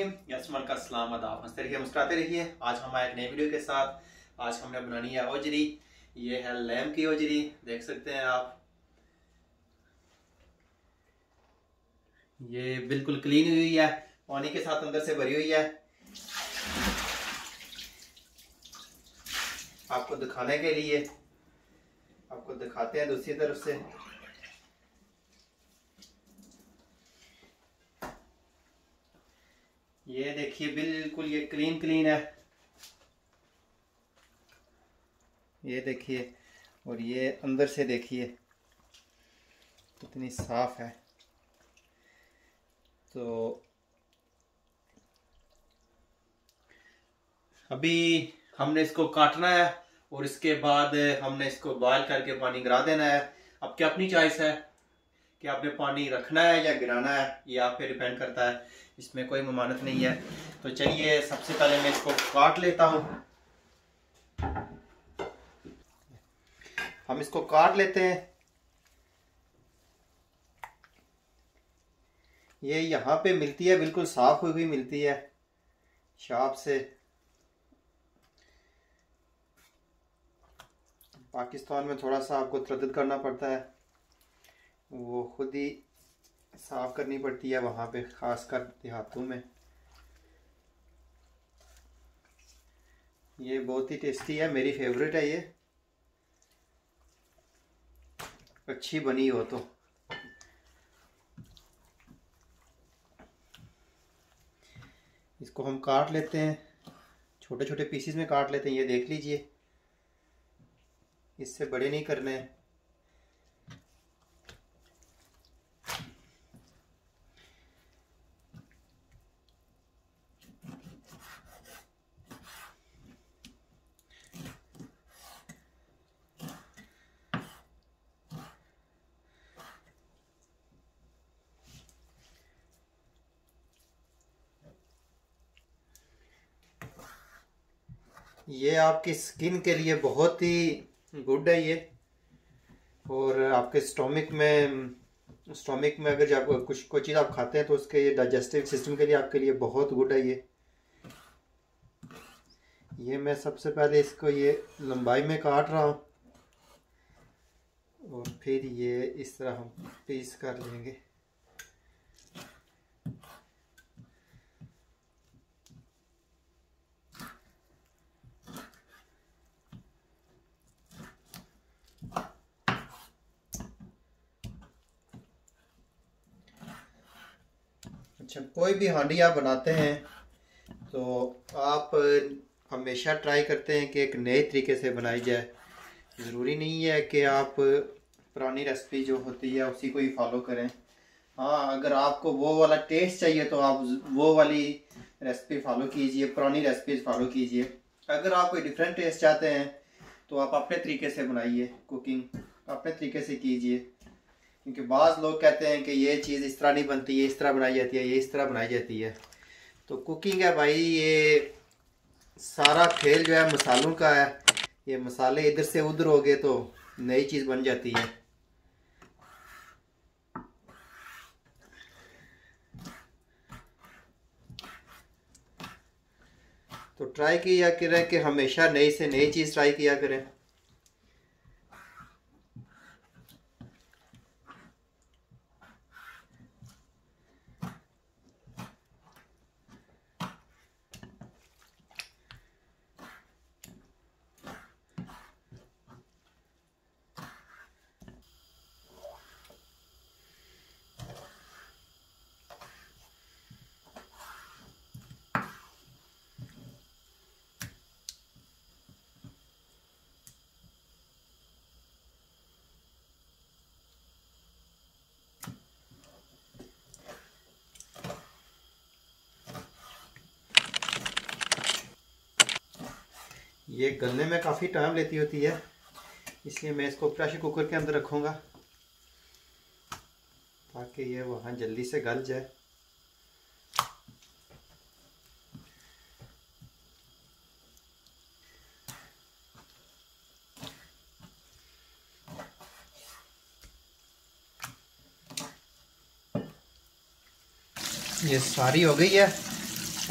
रहीम। यस्मन का सलाम आदाब, हंसते रहिए मुस्कुराते रहिए। आज हम आए एक नई वीडियो के साथ। आज हमने बनानी है ओजरी। ये है लैम्प की ओजरी, देख सकते हैं आप। ये बिल्कुल क्लीन हुई है, पानी के साथ अंदर से भरी हुई है। आपको दिखाने के लिए आपको दिखाते हैं दूसरी तरफ से। ये देखिए बिल्कुल ये क्लीन है, ये देखिए। और ये अंदर से देखिए कितनी साफ है। तो अभी हमने इसको काटना है और इसके बाद हमने इसको बॉयल करके पानी गिरा देना है। अब क्या अपनी चॉइस है कि आपने पानी रखना है या गिराना है, ये आप पे डिपेंड करता है, इसमें कोई ममानत नहीं है। तो चलिए सबसे पहले मैं इसको काट लेता हूँ। हम इसको काट लेते हैं। ये यहाँ पे मिलती है, बिल्कुल साफ हुई हुई मिलती है शॉप से। पाकिस्तान में थोड़ा सा आपको तरद्दुद करना पड़ता है, वो खुद ही साफ करनी पड़ती है वहाँ पे, खासकर देहातों में। ये बहुत ही टेस्टी है, मेरी फेवरेट है ये, अच्छी बनी हो तो। इसको हम काट लेते हैं, छोटे छोटे पीसेस में काट लेते हैं। ये देख लीजिए, इससे बड़े नहीं करने हैं। ये आपकी स्किन के लिए बहुत ही गुड है ये। और आपके स्टोमिक में अगर जब कुछ कोई चीज़ आप खाते हैं तो उसके ये डाइजेस्टिव सिस्टम के लिए आपके लिए बहुत गुड है ये मैं सबसे पहले इसको ये लंबाई में काट रहा हूँ और फिर ये इस तरह हम पीस कर लेंगे। अच्छा, कोई भी हांडी आप बनाते हैं तो आप हमेशा ट्राई करते हैं कि एक नए तरीके से बनाई जाए। ज़रूरी नहीं है कि आप पुरानी रेसिपी जो होती है उसी को ही फॉलो करें। हाँ, अगर आपको वो वाला टेस्ट चाहिए तो आप वो वाली रेसिपी फॉलो कीजिए, पुरानी रेसिपीज फॉलो कीजिए। अगर आप कोई डिफरेंट टेस्ट चाहते हैं तो आप अपने तरीके से बनाइए, कुकिंग अपने तरीके से कीजिए। क्योंकि बाज़ लोग कहते हैं कि ये चीज़ इस तरह नहीं बनती, ये इस तरह बनाई जाती है, ये इस तरह बनाई जाती है। तो कुकिंग है भाई, ये सारा खेल जो है मसालों का है। ये मसाले इधर से उधर हो गए तो नई चीज़ बन जाती है। तो ट्राई किया करें कि हमेशा नई से नई चीज़ ट्राई किया करें। ये गलने में काफ़ी टाइम लेती होती है, इसलिए मैं इसको प्रेशर कुकर के अंदर रखूँगा ताकि ये वहाँ जल्दी से गल जाए। ये सारी हो गई है।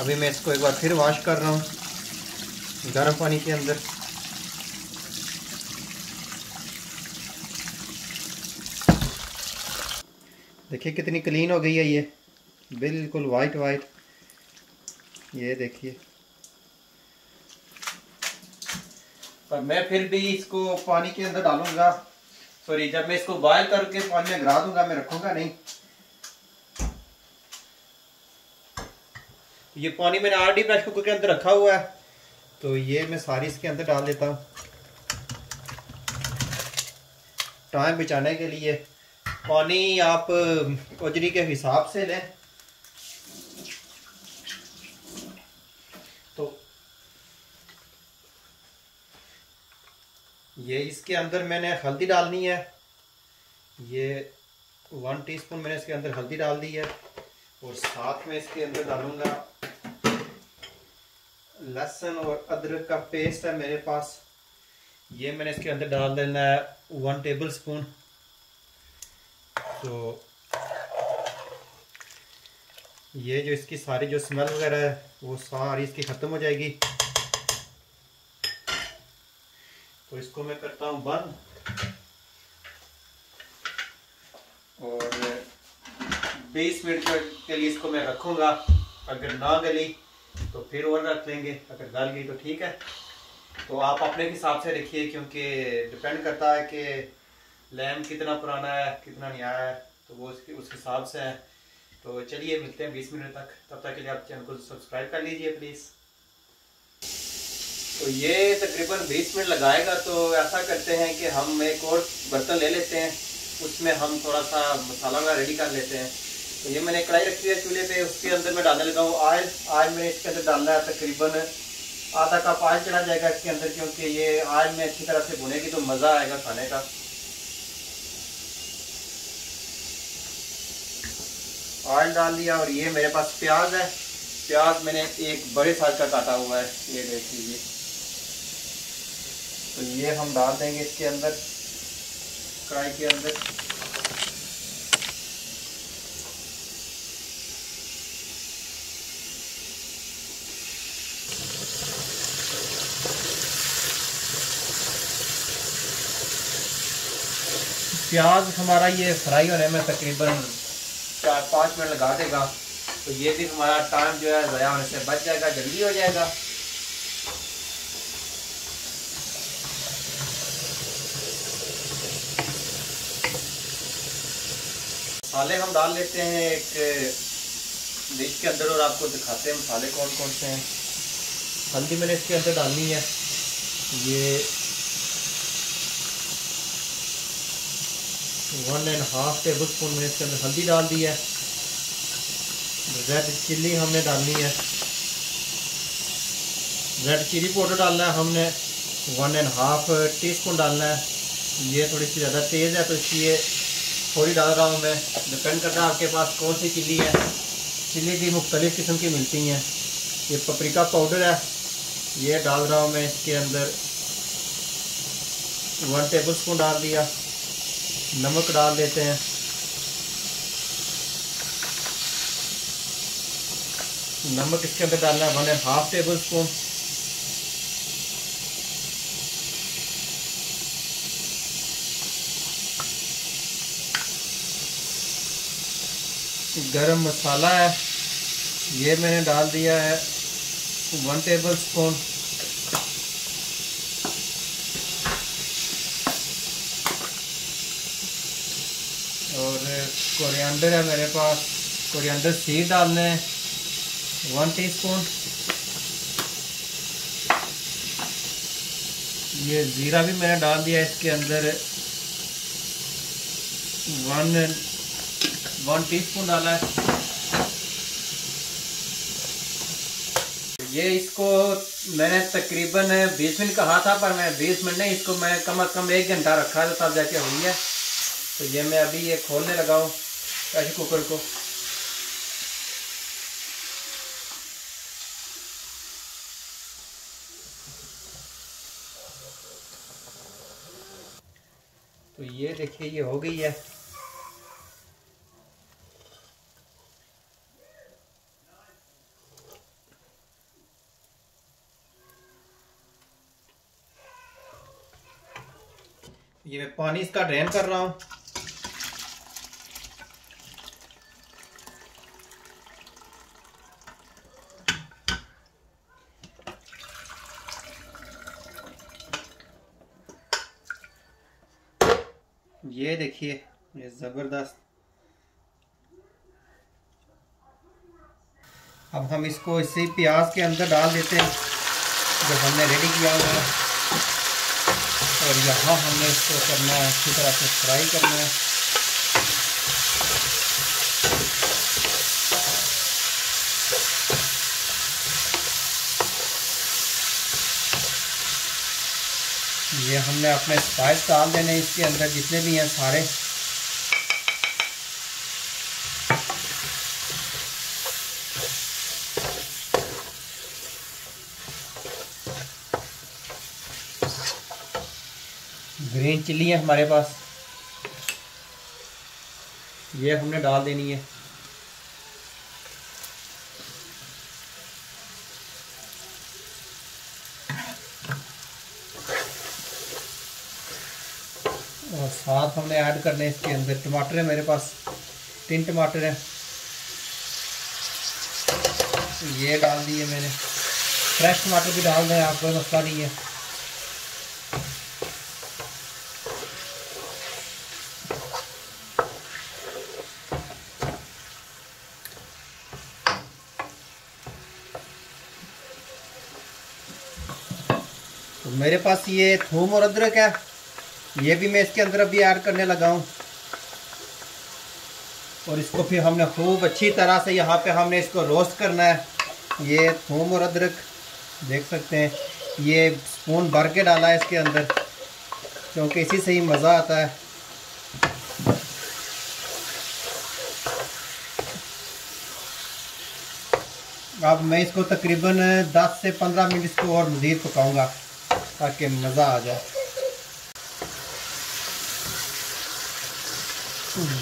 अभी मैं इसको एक बार फिर वॉश कर रहा हूँ गर्म पानी के अंदर। देखिए कितनी क्लीन हो गई है ये, बिल्कुल वाइट वाइट। ये देखिए, पर मैं फिर भी इसको पानी के अंदर डालूंगा। सॉरी, जब मैं इसको बॉयल करके पानी में गिरा दूंगा, मैं रखूंगा नहीं। ये पानी मैंने ऑलरेडी प्रेशर कुकर के अंदर रखा हुआ है, तो ये मैं सारी इसके अंदर डाल देता हूँ टाइम बचाने के लिए। पानी आप उजरी के हिसाब से लें। तो ये इसके अंदर मैंने हल्दी डालनी है। ये 1 टीस्पून मैंने इसके अंदर हल्दी डाल दी है, और साथ में इसके अंदर डालूंगा लहसुन और अदरक का पेस्ट है मेरे पास। ये मैंने इसके अंदर डाल देना है 1 टेबल स्पून। तो ये जो इसकी सारी जो स्मेल वगैरह है वो सारी इसकी ख़त्म हो जाएगी। तो इसको मैं करता हूँ बंद, और 20 मिनट के लिए इसको मैं रखूँगा। अगर ना गली तो फिर और रख लेंगे, अगर गल गई तो ठीक है। तो आप अपने हिसाब से रखिए, क्योंकि डिपेंड करता है कि लैम्प कितना पुराना है कितना नया है, तो वो उस हिसाब से है। तो चलिए मिलते हैं 20 मिनट तक। तब तक के लिए आप चैनल को सब्सक्राइब कर लीजिए प्लीज़। तो ये तकरीबन 20 मिनट लगाएगा। तो ऐसा करते हैं कि हम एक और बर्तन ले लेते हैं, उसमें हम थोड़ा सा मसाला वगैरह रेडी कर लेते हैं। तो ये मैंने कढ़ाई रखी है चूल्हे पे, उसके अंदर मैं डालने लगा हूँ ऑयल। ऑयल में इसके अंदर डालना है तकरीबन आधा कप ऑयल चला जाएगा इसके अंदर, क्योंकि ये ऑयल में अच्छी तरह से भुनेगी तो मज़ा आएगा खाने का। ऑयल डाल दिया, और ये मेरे पास प्याज है। प्याज मैंने एक बड़े साइज का काटा हुआ है, ये देख लीजिए। तो ये हम डाल देंगे इसके अंदर, कढ़ाई के अंदर। प्याज हमारा ये फ्राई होने में तकरीबन 4-5 मिनट लगा देगा। तो ये भी हमारा टाइम जो है ज़ाया होने से बच जाएगा, जल्दी हो जाएगा। मसाले हम डाल लेते हैं एक डिश के अंदर, और आपको दिखाते हैं मसाले कौन कौन से हैं। हल्दी मैंने इसके अंदर डालनी है, ये 1.5 टेबल स्पून मैंने इसके अंदर हल्दी डाल दी है। रेड चिल्ली हमने डालनी है, रेड चिली पाउडर डालना है हमने 1.5 टीस्पून डालना है। ये थोड़ी सी ज़्यादा तेज़ है तो इसलिए थोड़ी डाल रहा हूँ मैं। डिपेंड करता है आपके पास कौन सी चिल्ली है, चिल्ली भी मुख्तलिफ़ किस्म की मिलती हैं। ये पपरिका पाउडर है, ये डाल रहा हूँ मैं इसके अंदर 1 टेबल स्पून डाल दिया। नमक डाल देते हैं, नमक इसके अंदर डालना है 1.5 टेबल स्पून। गरम मसाला है, ये मैंने डाल दिया है 1 टेबल स्पून। और कोरिएंडर है मेरे पास, कोरिएंडर सीड डालने हैं 1 टीस्पून। ये ज़ीरा भी मैंने डाल दिया इसके अंदर, 1 टीस्पून डाला है। ये इसको मैंने तकरीबन 20 मिनट कहा था, पर मैं 20 मिनट नहीं, इसको मैं कम से कम 1 घंटा रखा था तब जाके हुई है। तो ये मैं अभी ये खोलने लगा हूँ प्रेशर कुकर को। तो ये देखिए ये हो गई है। ये मैं पानी इसका ड्रेन कर रहा हूँ। ये देखिए, ये ज़बरदस्त। अब हम इसको इसी प्याज के अंदर डाल देते हैं जो हमने रेडी किया हुआ है, और यहाँ हमने इसको करना है, अच्छी तरह से फ्राई करना है। ये हमने अपने स्पाइस डाल देने इसके अंदर, जितने भी हैं सारे। ग्रीन चिल्ली है हमारे पास, ये हमने डाल देनी है। और साथ हमने ऐड करने इसके अंदर टमाटर है, मेरे पास 3 टमाटर हैं, ये डाल दिए मैंने। फ्रेश टमाटर भी डाल दें आप, कोई मसला नहीं है। तो मेरे पास ये थूम और अदरक है, ये भी मैं इसके अंदर अभी ऐड करने लगा हूँ। और इसको फिर हमने खूब अच्छी तरह से यहाँ पे हमने इसको रोस्ट करना है। ये थूम और अदरक देख सकते हैं, ये स्पून भर के डाला है इसके अंदर, क्योंकि इसी से ही मज़ा आता है। अब मैं इसको तकरीबन 10 से 15 मिनट इसको और मज़ीद पकाऊंगा ताकि मज़ा आ जाए।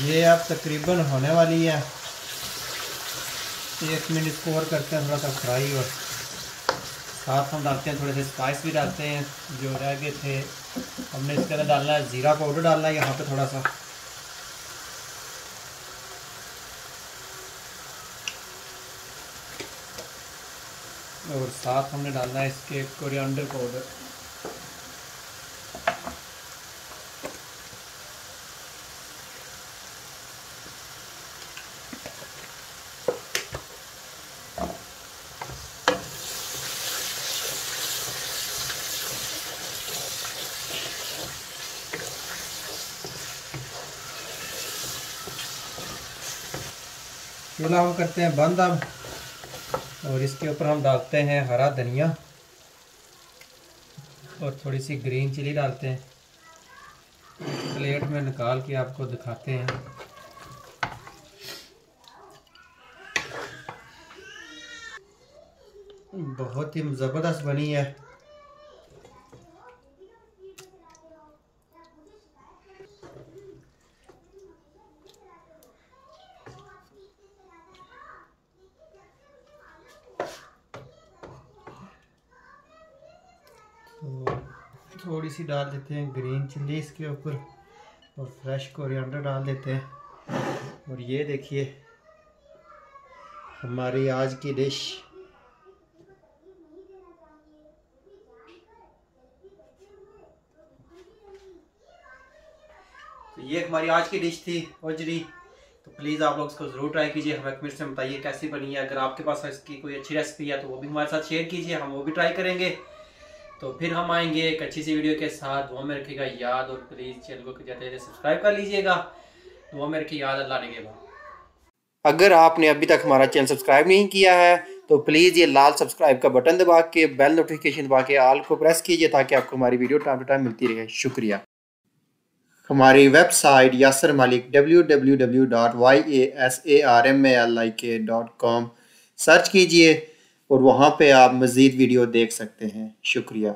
ये अब तकरीबन होने वाली है, 1 मिनट इसको और करते हैं थोड़ा सा फ्राई, और साथ हम डालते हैं थोड़े से स्पाइस भी डालते हैं जो रह गए थे। हमने इसके अंदर डालना है ज़ीरा पाउडर, डालना है यहाँ पे थोड़ा सा, और साथ हमने डालना है इसके कोरिएंडर पाउडर। चूल्हा हम करते हैं बंद अब, और इसके ऊपर हम डालते हैं हरा धनिया और थोड़ी सी ग्रीन चिली डालते हैं। प्लेट में निकाल के आपको दिखाते हैं। बहुत ही ज़बरदस्त बनी है। तो थोड़ी सी डाल देते हैं ग्रीन चिल्ली इसके ऊपर, और फ्रेश कोरिएंडर डाल देते हैं। और ये देखिए हमारी आज की डिश। तो ये हमारी आज की डिश थी ओजरी। तो प्लीज़ आप लोग इसको ज़रूर ट्राई कीजिए, हमें कमेंट में बताइए कैसी बनी है। अगर आपके पास इसकी कोई अच्छी रेसिपी है तो वो भी हमारे साथ शेयर कीजिए, हम वो भी ट्राई करेंगे। तो फिर हम आएंगे एक अच्छी सी वीडियो के साथ। दुआ में रखिएगा याद, और प्लीज़ चैनल को जाते जाते सब्सक्राइब कर लीजिएगा। दुआ में रखिए याद, अल्लाह ने के बाद। अगर आपने अभी तक हमारा चैनल सब्सक्राइब नहीं किया है तो प्लीज़ ये लाल सब्सक्राइब का बटन दबा के बेल नोटिफिकेशन दबा के ऑल को प्रेस कीजिए, ताकि आपको हमारी वीडियो टाइम टू टाइम मिलती रहे। शुक्रिया। हमारी वेबसाइट यासर मलिक www.yasarmalik.com सर्च कीजिए, और वहाँ पे आप मज़ीद वीडियो देख सकते हैं। शुक्रिया।